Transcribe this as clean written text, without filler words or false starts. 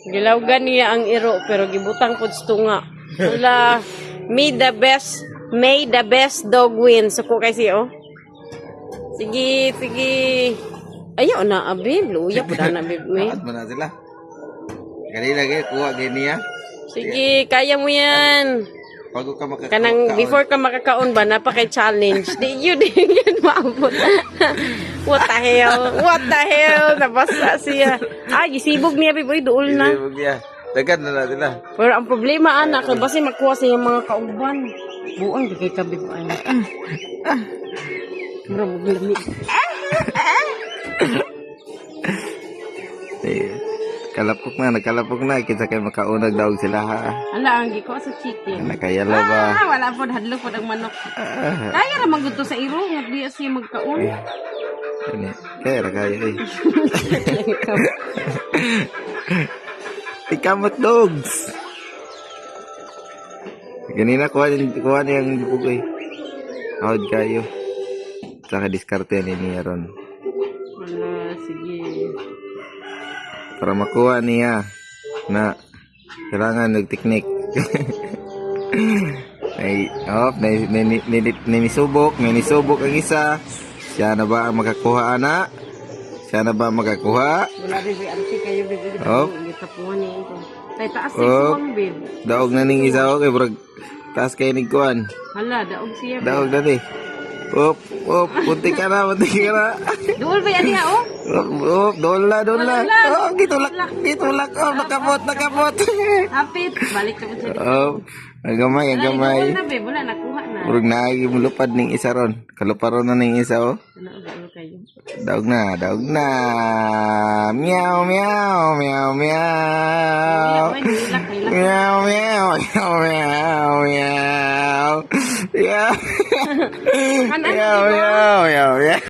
Gilawgan niya ang iro pero gibutang pud tunga. Wala, may the best dog wins. So ko kasi oh. Sige, sige. Ayaw na abib, luya pud na abib me. At mo na sila. Kanina kaya kuha gini ya. Sige, kaya mo yan. Bago ka makakaon. Kanang before ka makakaon ba napaka challenge. Di yun maabot. What the hell? What the hell? Nabasa siya. Ay, isibog niya biboy duol na. Isibog niya. Dagad na sila. Pero ang problema anak, kay basi makuha sa iyang mga kauban. Buang di kay kabib ay. Mura mo gilami. Kalapok na, nagkalapok na. Kita kayo makaunag daw sila ha. Ala, ang giko sa chicken. Nakayala ba? Wala po, hadlo po ng manok. Kaya naman gusto sa iro, nga di siya magkaon. Kaya eh. Ikamot dogs. Ganina kuha niya yung bukoy. Hawad kayo. Saka diskarte niya ron. Wala, sige. Para makuha niya na kailangan nagteknik. May nisubok ang isa. Siya na ba ang makakuha ana? Siya na ba makakuha? Wala rin arte kayo bibig. Oh. Gitapuan niya ito. Tay taas sa suwang bib. Daog na ning isa okay, brag. Taas kayo ni kuan. Hala, daog siya. Daog na di. Op, punti ka na. Duol ba yan niya, oh? Doon la. Oh, gitulak. Oh, nakabot. Hapit, balik ka po siya. Oh, ang gamay. Duol na, bib. Wala, nakuha na. Murag naagi mulupad ning isa ron. Kaluparon na ning isa, oh. Ano kayo? Daog na. Meow. Meow. Yeah. Ano? Meow.